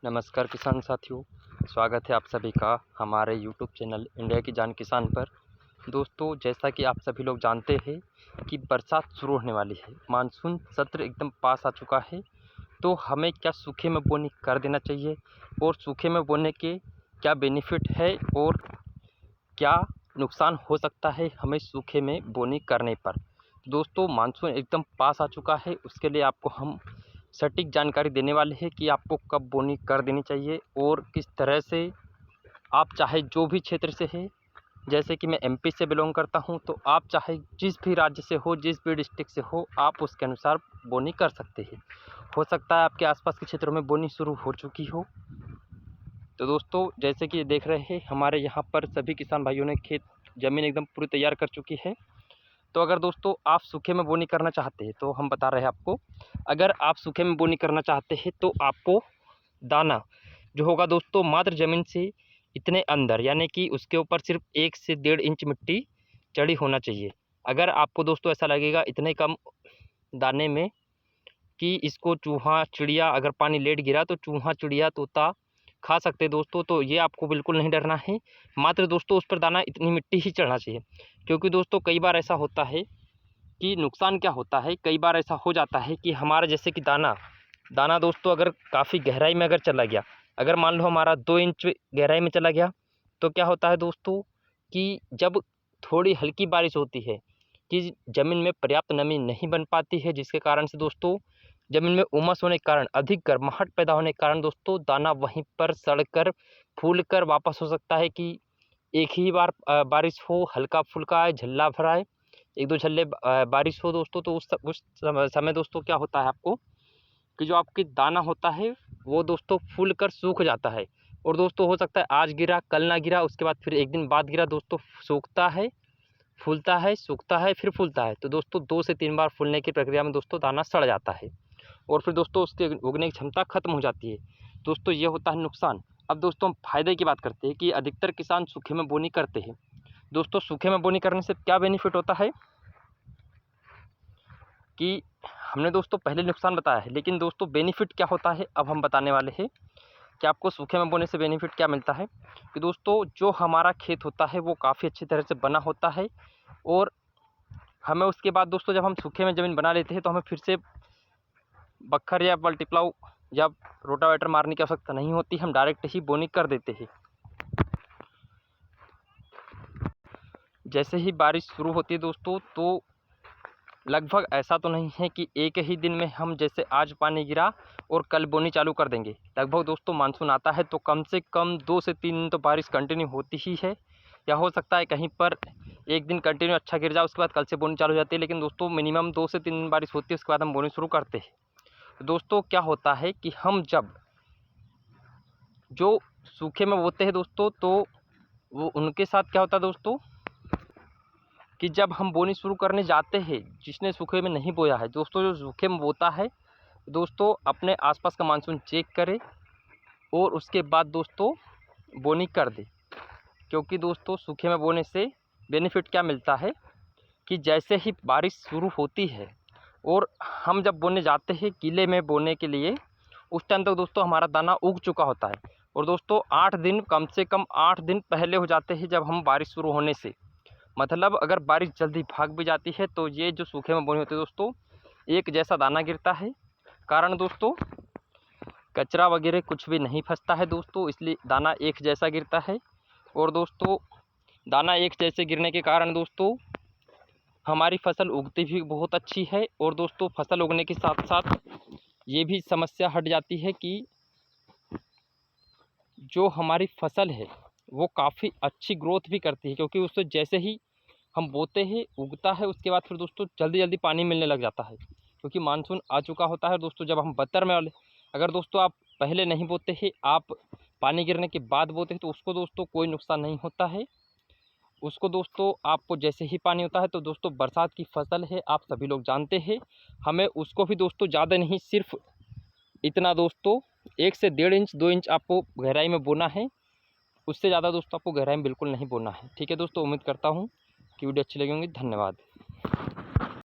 नमस्कार किसान साथियों, स्वागत है आप सभी का हमारे यूट्यूब चैनल इंडिया की जान किसान पर। दोस्तों, जैसा कि आप सभी लोग जानते हैं कि बरसात शुरू होने वाली है, मानसून सत्र एकदम पास आ चुका है। तो हमें क्या सूखे में बोनी कर देना चाहिए और सूखे में बोने के क्या बेनिफिट है और क्या नुकसान हो सकता है हमें सूखे में बोनी करने पर। दोस्तों, मानसून एकदम पास आ चुका है, उसके लिए आपको हम सटीक जानकारी देने वाले हैं कि आपको कब बोनी कर देनी चाहिए और किस तरह से आप चाहे जो भी क्षेत्र से है। जैसे कि मैं एमपी से बिलोंग करता हूं, तो आप चाहे जिस भी राज्य से हो, जिस भी डिस्ट्रिक्ट से हो, आप उसके अनुसार बोनी कर सकते हैं। हो सकता है आपके आसपास के क्षेत्रों में बोनी शुरू हो चुकी हो। तो दोस्तों, जैसे कि देख रहे हैं, हमारे यहाँ पर सभी किसान भाइयों ने खेत ज़मीन एकदम पूरी तैयार कर चुकी है। तो अगर दोस्तों आप सूखे में बोनी करना चाहते हैं, तो हम बता रहे हैं आपको, अगर आप सूखे में बोनी करना चाहते हैं तो आपको दाना जो होगा दोस्तों मात्र ज़मीन से इतने अंदर, यानी कि उसके ऊपर सिर्फ 1 से 1.5 इंच मिट्टी चढ़ी होना चाहिए। अगर आपको दोस्तों ऐसा लगेगा इतने कम दाने में कि इसको चूहा चिड़िया अगर पानी लेट गिरा तो चूहा चिड़िया तोता खा सकते हैं दोस्तों, तो ये आपको बिल्कुल नहीं डरना है। मात्र दोस्तों उस पर दाना इतनी मिट्टी ही चढ़ना चाहिए, क्योंकि दोस्तों कई बार ऐसा होता है कि नुकसान क्या होता है, कई बार ऐसा हो जाता है कि हमारा जैसे कि दाना दाना दोस्तों अगर काफ़ी गहराई में अगर चला गया, अगर मान लो हमारा 2 इंच गहराई में चला गया, तो क्या होता है दोस्तों कि जब थोड़ी हल्की बारिश होती है कि ज़मीन में पर्याप्त नमी नहीं बन पाती है, जिसके कारण से दोस्तों ज़मीन में उमस होने के कारण, अधिक गर्माहट पैदा होने के कारण दोस्तों दाना वहीं पर सड़कर फूल कर वापस हो सकता है कि एक ही बार बारिश हो, हल्का फुल्का आए, झल्ला भरा आए, 1-2 झल्ले बारिश हो दोस्तों, तो उस समय दोस्तों क्या होता है आपको कि जो आपकी दाना होता है वो दोस्तों फूल कर सूख जाता है। और दोस्तों हो सकता है आज गिरा, कल ना गिरा, उसके बाद फिर 1 दिन बाद गिरा दोस्तों, सूखता है, फूलता है, सूखता है, फिर फूलता है। तो दोस्तों 2 से 3 बार फूलने की प्रक्रिया में दोस्तों दाना सड़ जाता है और फिर दोस्तों उसके उगने की क्षमता खत्म हो जाती है। दोस्तों ये होता है नुकसान। अब दोस्तों हम फ़ायदे की बात करते हैं कि अधिकतर किसान सूखे में बोनी करते हैं। दोस्तों सूखे में बोनी करने से क्या बेनिफिट होता है कि हमने दोस्तों पहले नुकसान बताया है, लेकिन दोस्तों बेनिफिट क्या होता है अब हम बताने वाले हैं कि आपको सूखे में बोने से बेनिफिट क्या मिलता है। कि दोस्तों जो हमारा खेत होता है वो काफ़ी अच्छी तरह से बना होता है और हमें उसके बाद दोस्तों जब हम सूखे में ज़मीन बना लेते हैं तो हमें फिर से बखर या मल्टीप्लाऊ या रोटावेटर मारने की आवश्यकता नहीं होती, हम डायरेक्ट ही बोनी कर देते हैं। जैसे ही बारिश शुरू होती है दोस्तों, तो लगभग ऐसा तो नहीं है कि एक ही दिन में हम जैसे आज पानी गिरा और कल बोनी चालू कर देंगे। लगभग दोस्तों मानसून आता है तो कम से कम 2 से 3 दिन तो बारिश कंटिन्यू होती ही है, या हो सकता है कहीं पर एक दिन कंटिन्यू अच्छा गिर जाए, उसके बाद कल से बोनी चालू हो जाती है। लेकिन दोस्तों मिनिमम 2 से 3 दिन बारिश होती है, उसके बाद हम बोनी शुरू करते हैं। तो दोस्तों क्या होता है कि हम जब जो सूखे में बोते हैं दोस्तों, तो वो उनके साथ क्या होता है दोस्तों कि जब हम बोनी शुरू करने जाते हैं, जिसने सूखे में नहीं बोया है दोस्तों, जो सूखे में बोता है दोस्तों अपने आसपास का मानसून चेक करे और उसके बाद दोस्तों बोनी कर दे। क्योंकि दोस्तों सूखे में बोने से बेनिफिट क्या मिलता है कि जैसे ही बारिश शुरू होती है और हम जब बोने जाते हैं गीले में बोने के लिए, उस टाइम तक दोस्तों हमारा दाना उग चुका होता है। और दोस्तों 8 दिन, कम से कम 8 दिन पहले हो जाते हैं जब हम बारिश शुरू होने से। मतलब अगर बारिश जल्दी भाग भी जाती है तो ये जो सूखे में बोनी होती है दोस्तों, एक जैसा दाना गिरता है, कारण दोस्तों कचरा वगैरह कुछ भी नहीं फंसता है दोस्तों, इसलिए दाना एक जैसा गिरता है। और दोस्तों दाना एक जैसे गिरने के कारण दोस्तों हमारी फसल उगती भी बहुत अच्छी है। और दोस्तों फसल उगने के साथ साथ ये भी समस्या हट जाती है कि जो हमारी फसल है वो काफ़ी अच्छी ग्रोथ भी करती है, क्योंकि उससे जैसे ही हम बोते हैं उगता है, उसके बाद फिर दोस्तों जल्दी जल्दी पानी मिलने लग जाता है, क्योंकि मानसून आ चुका होता है दोस्तों। जब हम बत्तर में वाले, अगर दोस्तों आप पहले नहीं बोते हैं, आप पानी गिरने के बाद बोते हैं, तो उसको दोस्तों कोई नुकसान नहीं होता है। उसको दोस्तों आपको जैसे ही पानी होता है, तो दोस्तों बरसात की फसल है, आप सभी लोग जानते हैं, हमें उसको भी दोस्तों ज़्यादा नहीं, सिर्फ इतना दोस्तों 1 से 1.5 इंच 2 इंच आपको गहराई में बोना है। उससे ज़्यादा दोस्तों आपको गहराई में बिल्कुल नहीं बोना है। ठीक है दोस्तों, उम्मीद करता हूँ कि वीडियो अच्छी लगी होंगी। धन्यवाद।